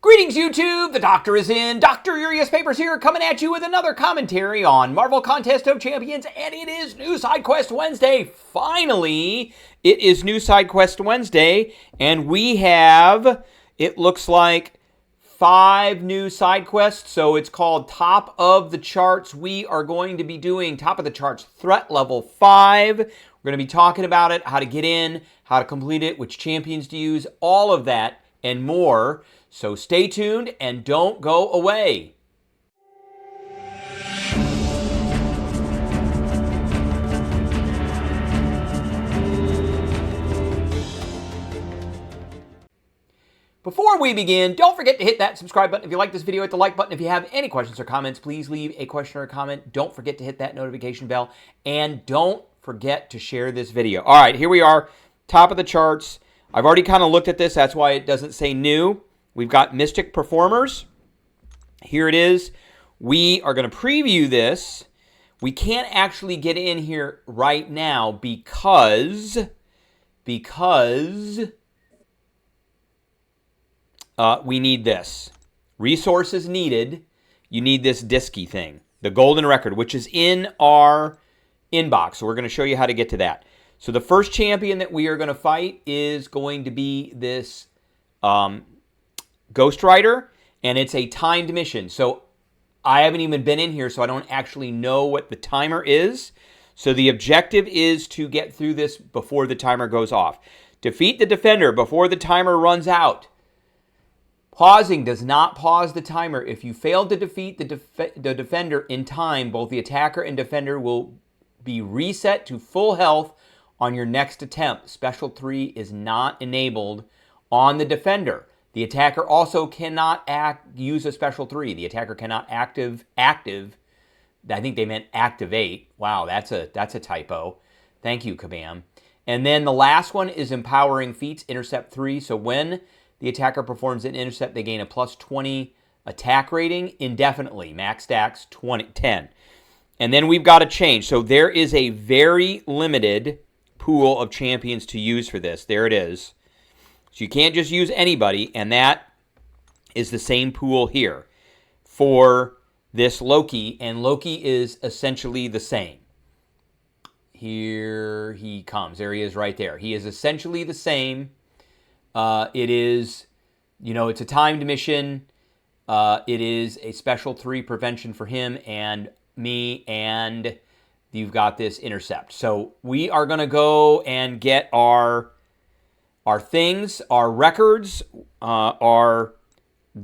Greetings, YouTube! The Doctor is in. Dr. Urias Papers here, coming at you with another commentary on Marvel Contest of Champions, and it is New Side Quest Wednesday. Finally, it is New Side Quest Wednesday, and we have, it looks like, 5 new side quests, so it's called Top of the Charts. We are going to be doing Top of the Charts Threat Level 5. We're going to be talking about it, how to get in, how to complete it, which champions to use, all of that and more. So stay tuned and don't go away. Before we begin, don't forget to hit that subscribe button. If you like this video, hit the like button. If you have any questions or comments, please leave a question or a comment. Don't forget to hit that notification bell. And don't forget to share this video. All right, here we are, top of the charts. I've already kind of looked at this. That's why it doesn't say new. We've got Mystic Performers. Here it is. We are going to preview this. We can't actually get in here right now because we need this. Resources needed. You need this disky thing, the golden record, which is in our inbox. So we're going to show you how to get to that. So the first champion that we are going to fight is going to be this Ghost Rider, and it's a timed mission. So I haven't even been in here, so I don't actually know what the timer is. So the objective is to get through this before the timer goes off. Defeat the defender before the timer runs out. Pausing does not pause the timer. If you fail to defeat the defender in time, both the attacker and defender will be reset to full health on your next attempt. Special 3 is not enabled on the defender. The attacker also cannot use a special 3. The attacker cannot active. I think they meant activate. Wow, that's a typo. Thank you, Kabam. And then the last one is empowering feats, intercept 3. So when the attacker performs an intercept, they gain a plus 20 attack rating indefinitely. Max stacks 10. And then we've got to change. So there is a very limited pool of champions to use for this. There it is. So you can't just use anybody, and that is the same pool here for this Loki, and Loki is essentially the same. Here he comes. There he is right there. He is essentially the same. It is, it's a timed mission. It is a special 3 prevention for him and me, and you've got this intercept. So we are going to go and get our things, our records, our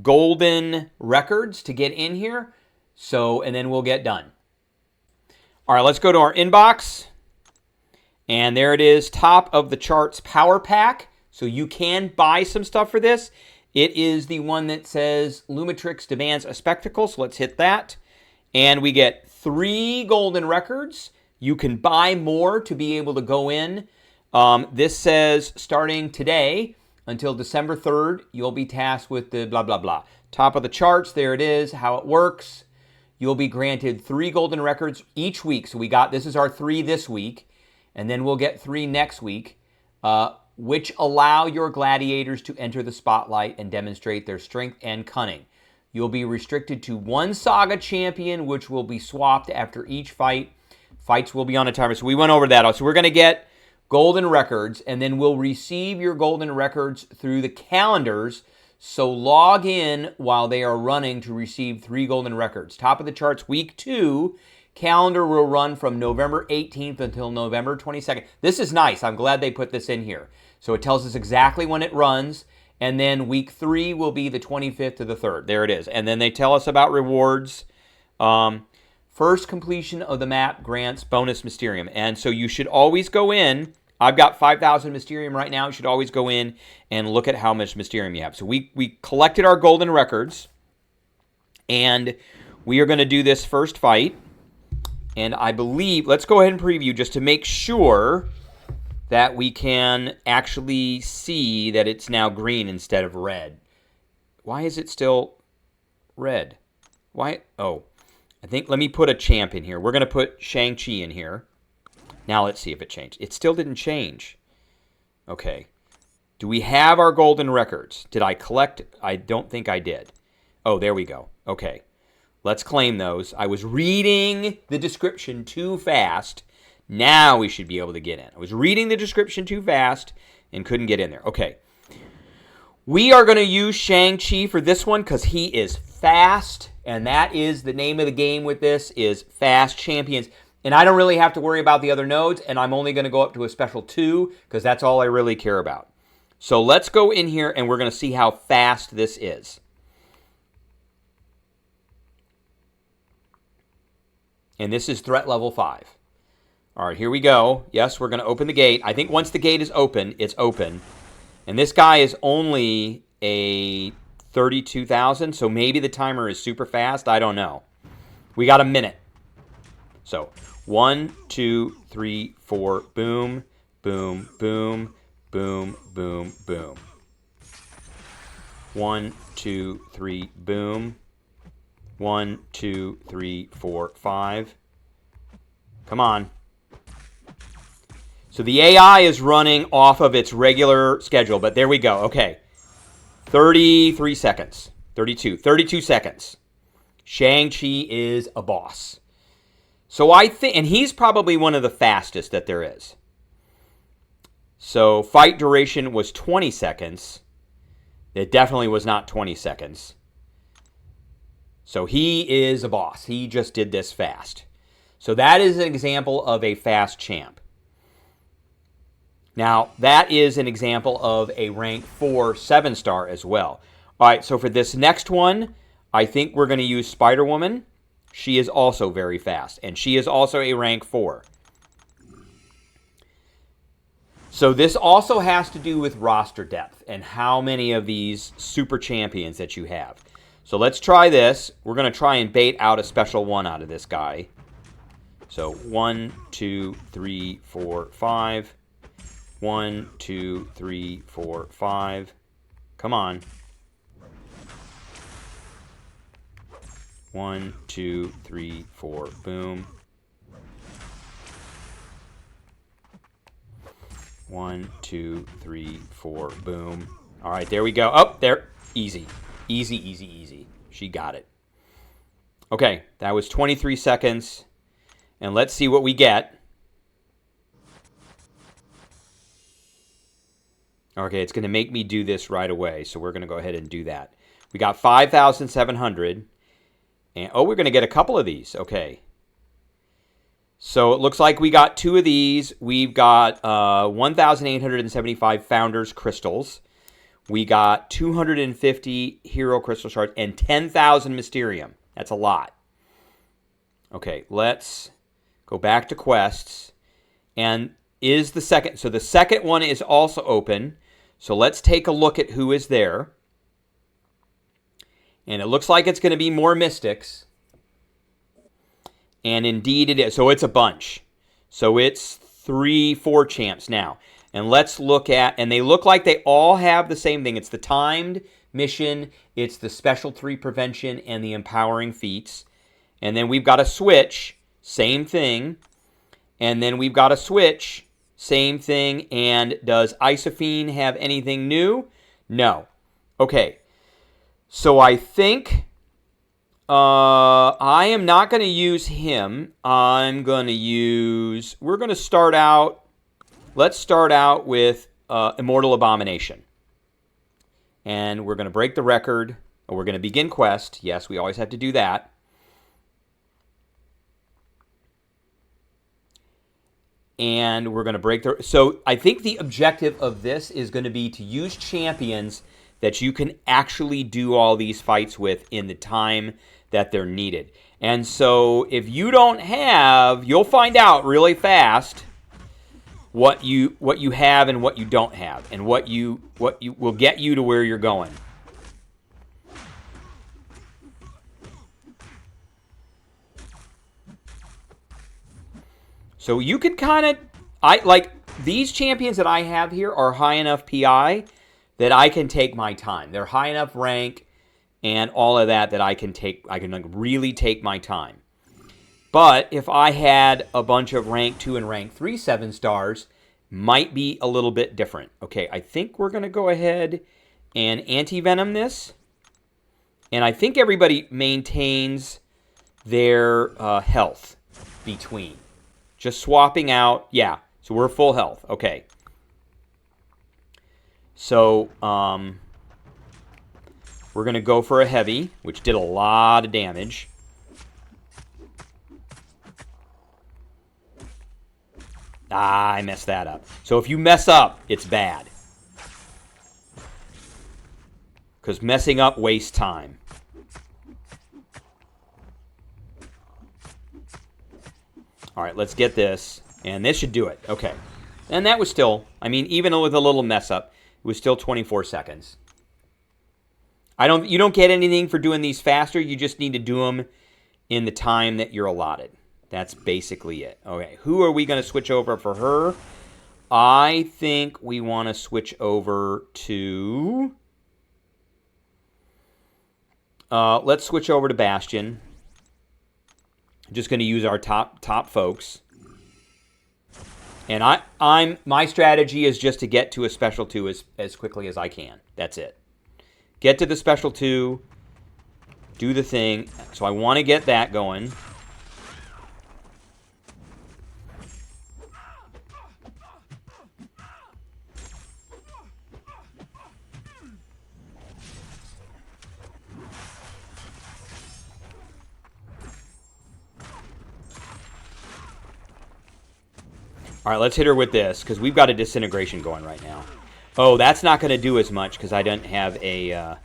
golden records to get in here. So, and then we'll get done. All right, let's go to our inbox. And there it is, Top of the Charts Power Pack. So you can buy some stuff for this. It is the one that says Lumitrix demands a spectacle. So let's hit that. And we get 3 golden records. You can buy more to be able to go in. This says starting today until December 3rd, you'll be tasked with the blah, blah, blah. Top of the charts, there it is, how it works. You'll be granted 3 golden records each week. So this is our 3 this week, and then we'll get 3 next week, which allow your gladiators to enter the spotlight and demonstrate their strength and cunning. You'll be restricted to 1 saga champion, which will be swapped after each fight. Fights will be on a timer. So we went over that. So we're going to get golden records, and then we'll receive your golden records through the calendars. So log in while they are running to receive 3 golden records. Top of the charts, week 2, calendar will run from November 18th until November 22nd. This is nice. I'm glad they put this in here. So it tells us exactly when it runs, and then week 3 will be the 25th to the 3rd. There it is. And then they tell us about rewards. First completion of the map grants bonus Mysterium. And so you should always go in. I've got 5,000 Mysterium right now. You should always go in and look at how much Mysterium you have. So we collected our golden records. And we are going to do this first fight. And I believe, let's go ahead and preview just to make sure that we can actually see that it's now green instead of red. Why is it still red? Why? Oh. Let me put a champ in here. We're going to put Shang-Chi in here. Now let's see if it changed. It still didn't change. Okay. Do we have our golden records? Did I collect? I don't think I did. Oh, there we go. Okay. Let's claim those. I was reading the description too fast. Now we should be able to get in. I was reading the description too fast and couldn't get in there. Okay. We are going to use Shang-Chi for this one because he is fast, and that is the name of the game with this is Fast Champions. And I don't really have to worry about the other nodes, and I'm only going to go up to a special 2 because that's all I really care about. So let's go in here, and we're going to see how fast this is. And this is threat level 5. All right, here we go. Yes, we're going to open the gate. I think once the gate is open, it's open. And this guy is only a 32,000, so maybe the timer is super fast. I don't know. We got a minute. So 1, 2, 3, 4, boom, boom, boom, boom, boom, boom. 1, 2, 3, boom. 1, 2, 3, 4, 5. Come on. So the AI is running off of its regular schedule, but there we go. Okay. 33 seconds. 32 seconds. Shang-Chi is a boss. So I think, and he's probably one of the fastest that there is. So fight duration was 20 seconds. It definitely was not 20 seconds. So he is a boss. He just did this fast. So that is an example of a fast champ. Now, that is an example of a rank 4 7-star as well. All right, so for this next one, I think we're going to use Spider-Woman. She is also very fast, and she is also a rank 4. So this also has to do with roster depth and how many of these super champions that you have. So let's try this. We're going to try and bait out a special 1 out of this guy. So 1, 2, 3, 4, 5. 1, 2, 3, 4, 5. Come on. 1, 2, 3, 4. Boom. 1, 2, 3, 4. Boom. All right, there we go. Oh, there. Easy. Easy, easy, easy. She got it. Okay, that was 23 seconds. And let's see what we get. Okay, it's going to make me do this right away, so we're going to go ahead and do that. We got 5,700. And oh, we're going to get a couple of these. Okay. So it looks like we got 2 of these. We've got 1,875 Founders Crystals. We got 250 Hero Crystal Shards and 10,000 Mysterium. That's a lot. Okay, let's go back to quests. And is the second. So the second one is also open. So let's take a look at who is there. And it looks like it's going to be more Mystics. And indeed it is. So it's a bunch. So it's 3, 4 champs now. And let's look at, and they look like they all have the same thing. It's the timed mission, it's the special 3 prevention, and the empowering feats. And then we've got a switch, same thing. And then we've got a switch, same thing. And does Isophene have anything new? No. Okay. So I think I am not going to use him. I'm going to use, we're going to start out, let's start out with Immortal Abomination. And we're going to break the record. Or we're going to begin quest. Yes, we always have to do that. And we're going to break the... So I think the objective of this is going to be to use champions that you can actually do all these fights with in the time that they're needed. And so if you don't have, you'll find out really fast what you have and what you don't have, and what you will get you to where you're going. So you can kind of, like these champions that I have here are high enough PI that I can take my time. They're high enough rank and all of that I can like really take my time. But if I had a bunch of rank 2 and rank 3 7-stars, might be a little bit different. Okay, I think we're going to go ahead and anti-venom this. And I think everybody maintains their health between. Just swapping out. Yeah, so we're full health. Okay. So we're going to go for a heavy, which did a lot of damage. I messed that up. So if you mess up, it's bad. Because messing up wastes time. All right, let's get this. And this should do it. Okay. And that was still, I mean, even with a little mess up, it was still 24 seconds. You don't get anything for doing these faster. You just need to do them in the time that you're allotted. That's basically it. Okay, who are we going to switch over for her? I think we want to switch over to... let's switch over to Bastion. I'm just going to use our top folks. And my strategy is just to get to a special 2 as quickly as I can. That's it. Get to the special 2. Do the thing. So I want to get that going. All right, let's hit her with this, because we've got a disintegration going right now. Oh, that's not going to do as much, because I didn't have a...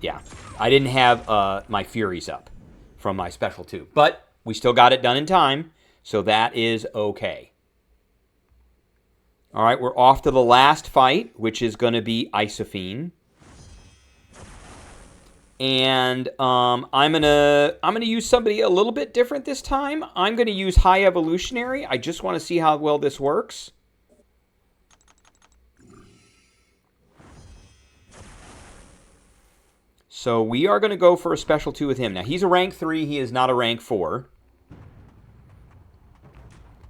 yeah, I didn't have my Furies up from my special 2. But we still got it done in time, so that is okay. All right, we're off to the last fight, which is going to be Isophene. And I'm gonna use somebody a little bit different this time. I'm gonna use High Evolutionary. I just want to see how well this works. So we are gonna go for a special 2 with him. Now he's a rank 3. He is not a rank 4.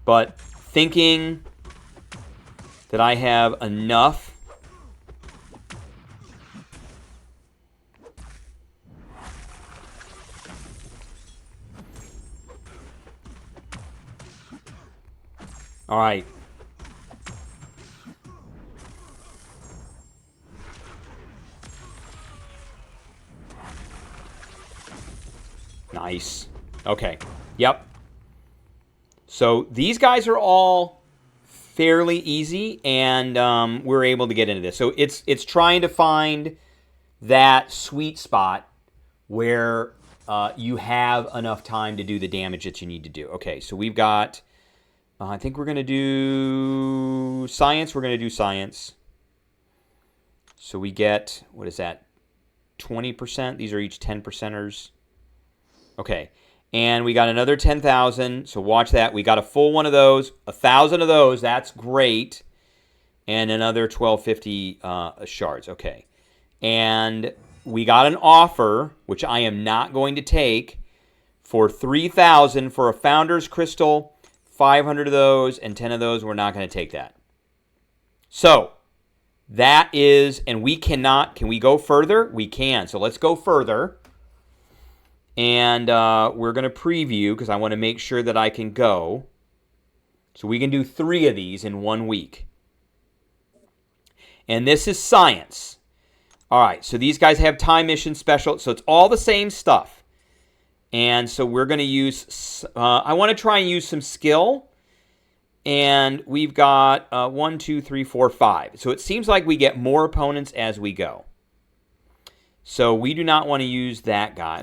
But thinking that I have enough. All right. Nice. Okay. Yep. So these guys are all fairly easy, and we're able to get into this. So it's trying to find that sweet spot where you have enough time to do the damage that you need to do. Okay, so we've got... I think we're going to do science. We're going to do science. So we get, what is that, 20%? These are each 10%ers. Okay. And we got another 10,000. So watch that. We got a full one of those. 1,000 of those. That's great. And another 1,250 shards. Okay. And we got an offer, which I am not going to take, for 3,000 for a Founder's Crystal. 500 of those and 10 of those. We're not going to take that. So that is, and we cannot, can we go further? We can. So let's go further. And we're going to preview because I want to make sure that I can go. So we can do 3 of these in 1 week. And this is science. All right. So these guys have time mission special. So it's all the same stuff. And so we're going to use, I want to try and use some skill. And we've got 1, 2, 3, 4, 5. So it seems like we get more opponents as we go. So we do not want to use that guy.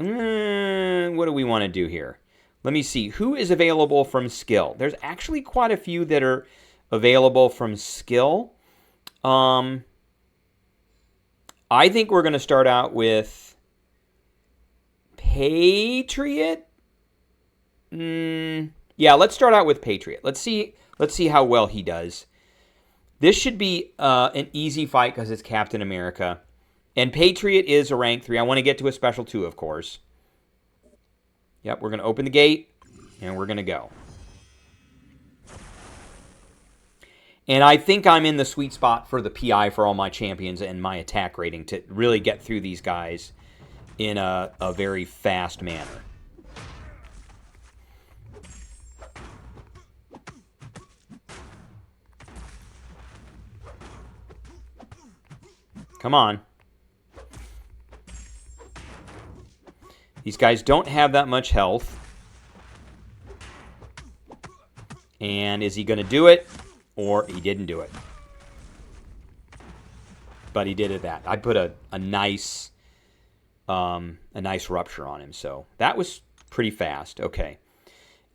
What do we want to do here? Let me see. Who is available from skill? There's actually quite a few that are available from skill. I think we're going to start out with Patriot. Yeah, let's start out with Patriot. Let's see how well he does. This should be an easy fight because it's Captain America. And Patriot is a rank 3. I want to get to a special 2, of course. Yep, we're going to open the gate, and we're going to go. And I think I'm in the sweet spot for the PI for all my champions and my attack rating to really get through these guys in a very fast manner. Come on. These guys don't have that much health. And is he going to do it? Or he didn't do it. But he did it that. I put a nice rupture on him. So that was pretty fast. Okay.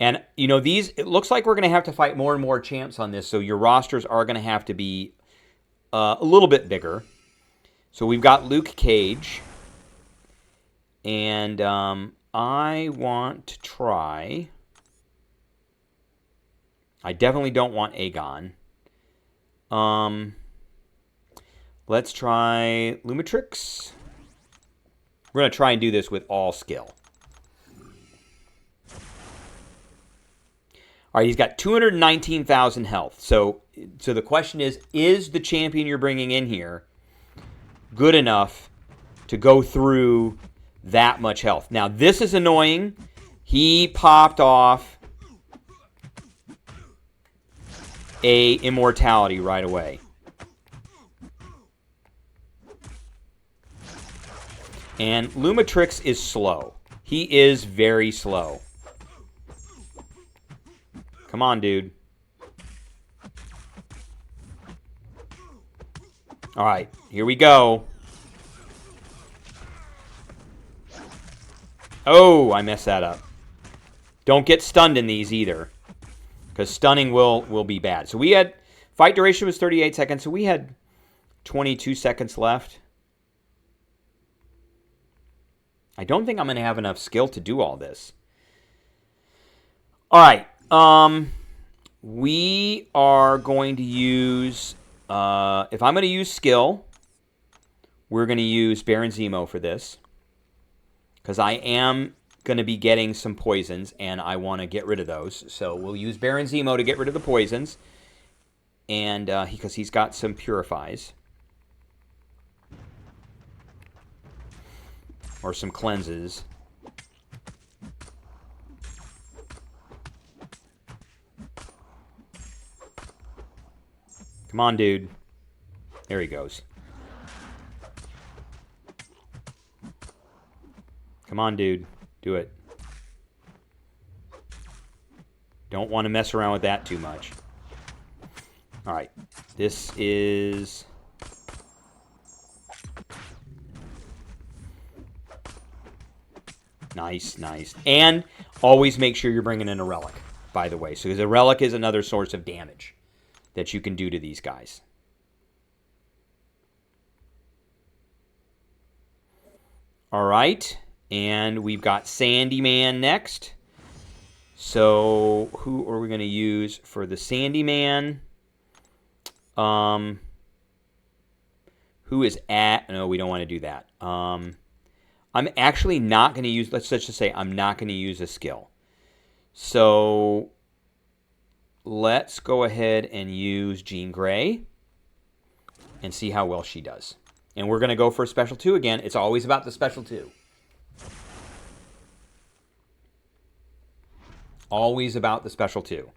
And, you know, it looks like we're going to have to fight more and more champs on this. So your rosters are going to have to be a little bit bigger. So we've got Luke Cage. And I want to try... I definitely don't want Aegon. Let's try Lumitrix. We're going to try and do this with all skill. All right, he's got 219,000 health. So the question is the champion you're bringing in here good enough to go through that much health? Now, this is annoying. He popped off a immortality right away. And Lumitrix is slow. He is very slow. Come on, dude. All right, here we go. Oh, I messed that up. Don't get stunned in these either, because stunning will be bad. So we had, fight duration was 38 seconds, so we had 22 seconds left. I don't think I'm going to have enough skill to do all this. All right. We are going to use, if I'm going to use skill, we're going to use Baron Zemo for this, because I am going to be getting some poisons, and I want to get rid of those. So we'll use Baron Zemo to get rid of the poisons, and because he's got some purifies. Or some cleanses. Come on, dude. There he goes. Come on, dude. Do it. Don't want to mess around with that too much. All right. This is... Nice, nice. And always make sure you're bringing in a relic, by the way. So because a relic is another source of damage that you can do to these guys. All right. And we've got Sandyman next. So who are we going to use for the Sandyman? Who is at... No, we don't want to do that. I'm actually not going to use... Let's just say I'm not going to use a skill. So let's go ahead and use Jean Grey and see how well she does. And we're going to go for a special 2 again. It's always about the special 2. Always about the special 2.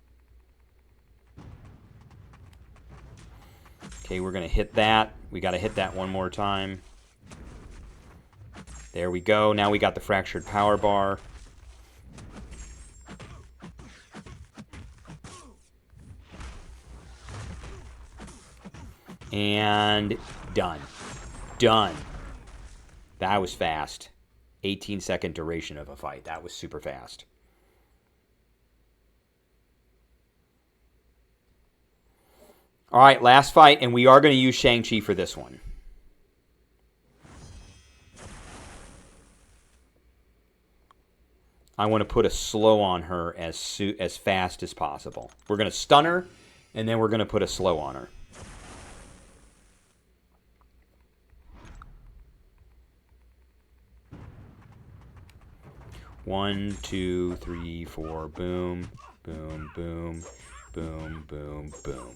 Okay, we're going to hit that. We got to hit that one more time. There we go. Now we got the fractured power bar. And done. Done. That was fast. 18-second duration of a fight. That was super fast. All right, last fight, and we are going to use Shang-Chi for this one. I want to put a slow on her as fast as possible. We're going to stun her, and then we're going to put a slow on her. One, two, three, four, boom, boom, boom, boom, boom, boom.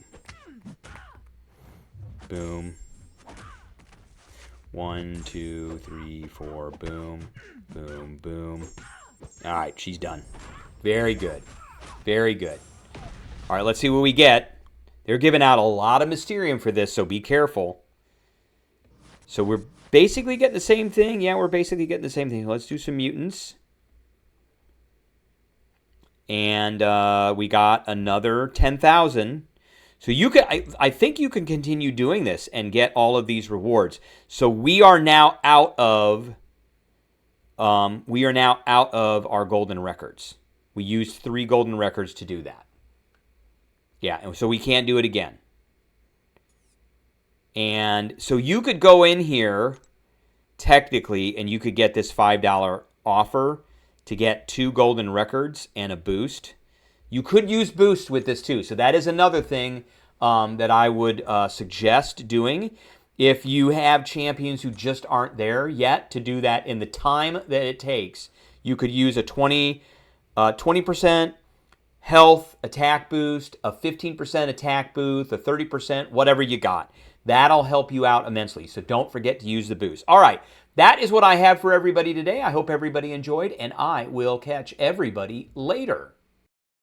Boom. 1, 2, 3, 4. Boom. Boom. Boom. All right, she's done. Very good. Very good. All right, let's see what we get. They're giving out a lot of Mysterium for this, so be careful. So we're basically getting the same thing. Yeah, we're basically getting the same thing. Let's do some mutants. And we got another 10,000. So you could, I think you can continue doing this and get all of these rewards. So we are now out of our golden records. We used 3 golden records to do that. Yeah, and so we can't do it again. And so you could go in here technically and you could get this $5 offer to get 2 golden records and a boost. You could use boost with this too. So that is another thing that I would suggest doing. If you have champions who just aren't there yet to do that in the time that it takes, you could use a 20% health attack boost, a 15% attack boost, a 30%, whatever you got. That'll help you out immensely. So don't forget to use the boost. All right, that is what I have for everybody today. I hope everybody enjoyed, and I will catch everybody later.